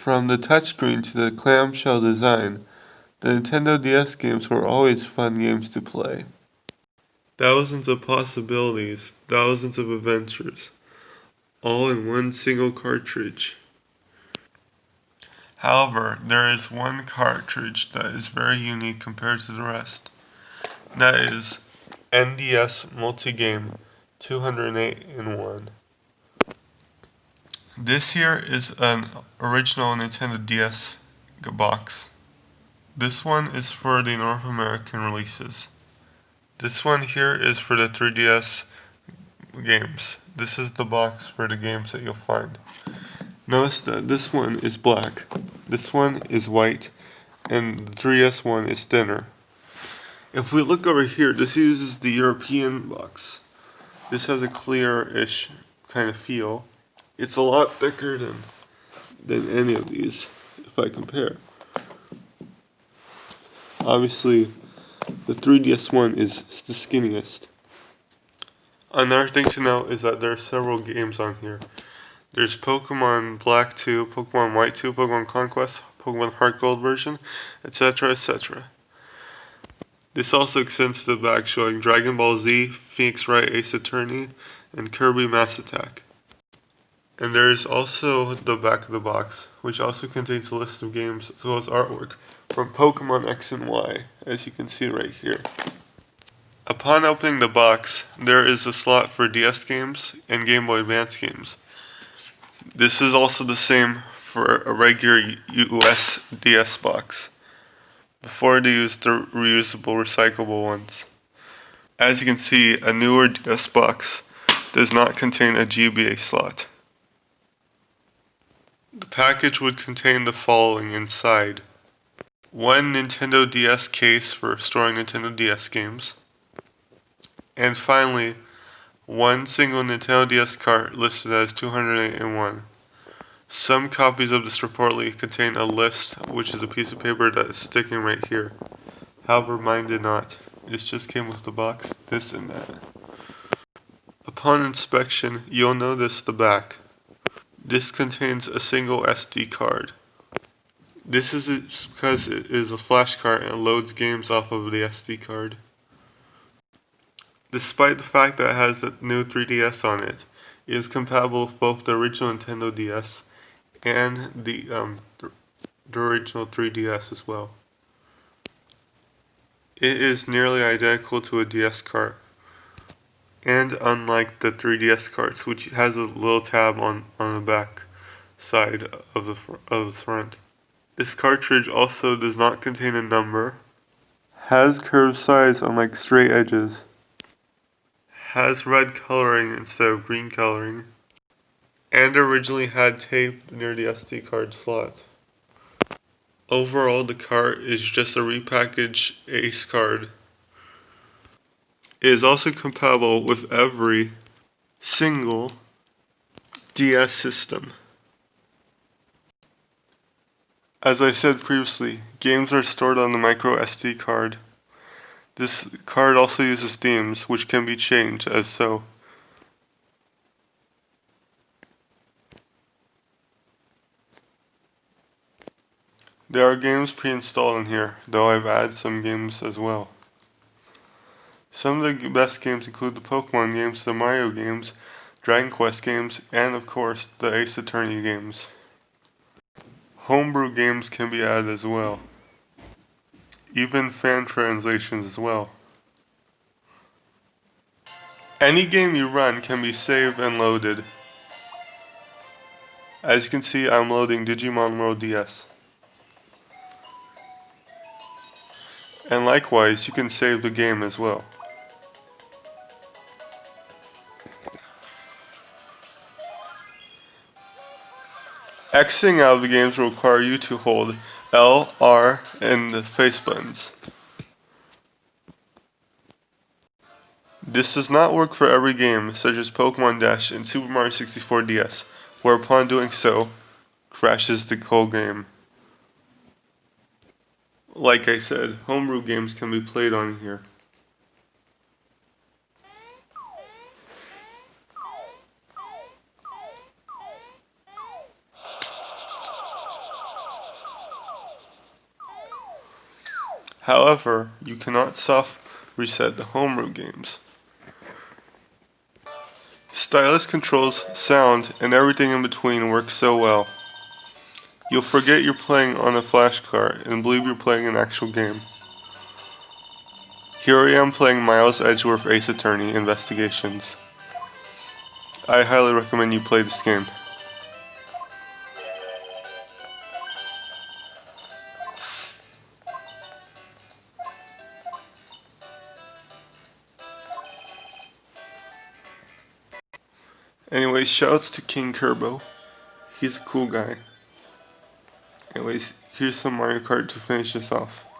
From the touchscreen to the clamshell design, the Nintendo DS games were always fun games to play. Thousands of possibilities, thousands of adventures, all in one single cartridge. However, there is one cartridge that is very unique compared to the rest. That is NDS Multigame 208-in-1. This here is an original Nintendo DS box. This one is for the North American releases. This one here is for the 3DS games. This is the box for the games that you'll find. Notice that this one is black, this one is white, and the 3DS one is thinner. If we look over here, this uses the European box. This has a clear-ish kind of feel. It's a lot thicker than any of these, if I compare. Obviously, the 3DS one is the skinniest. Another thing to note is that there are several games on here. There's Pokemon Black 2, Pokemon White 2, Pokemon Conquest, Pokemon Heart Gold version, etc., etc. This also extends to the back, showing Dragon Ball Z, Phoenix Wright Ace Attorney, and Kirby Mass Attack. And there is also the back of the box, which also contains a list of games as well as artwork from Pokemon X and Y, as you can see right here. Upon opening the box, there is a slot for DS games and Game Boy Advance games. This is also the same for a regular US DS box, before they used the reusable, recyclable ones. As you can see, a newer DS box does not contain a GBA slot. The package would contain the following inside: one Nintendo DS case for storing Nintendo DS games, and finally, one single Nintendo DS cart listed as 208-in-1. Some copies of this reportedly contain a list, which is a piece of paper that is sticking right here. However, mine did not. It just came with the box, this and that. Upon inspection, you'll notice the back. This contains a single SD card. This is because it is a flash card and loads games off of the SD card. Despite the fact that it has a new 3DS on it, it is compatible with both the original Nintendo DS and the original 3DS as well. It is nearly identical to a DS cart, and unlike the 3DS carts, which has a little tab on the back side of the front. This cartridge also does not contain a number, has curved sides unlike straight edges, has red coloring instead of green coloring, and originally had tape near the SD card slot. Overall, the cart is just a repackaged Ace card. It is also compatible with every single DS system. As I said previously, games are stored on the micro SD card. This card also uses themes, which can be changed as so. There are games pre-installed in here, though I've added some games as well. Some of the best games include the Pokemon games, the Mario games, Dragon Quest games, and of course the Ace Attorney games. Homebrew games can be added as well. Even fan translations as well. Any game you run can be saved and loaded. As you can see, I'm loading Digimon World DS. And likewise, you can save the game as well. Exiting out of the games will require you to hold L, R, and the face buttons. This does not work for every game, such as Pokemon Dash and Super Mario 64 DS, where upon doing so, crashes the whole game. Like I said, homebrew games can be played on here. However, you cannot soft reset the homebrew games. Stylus controls sound and everything in between works so well. You'll forget you're playing on a flashcard and believe you're playing an actual game. Here I am playing Miles Edgeworth Ace Attorney Investigations. I highly recommend you play this game. Anyways, shoutouts to KingKirbo. He's a cool guy. Anyways, here's some Mario Kart to finish this off.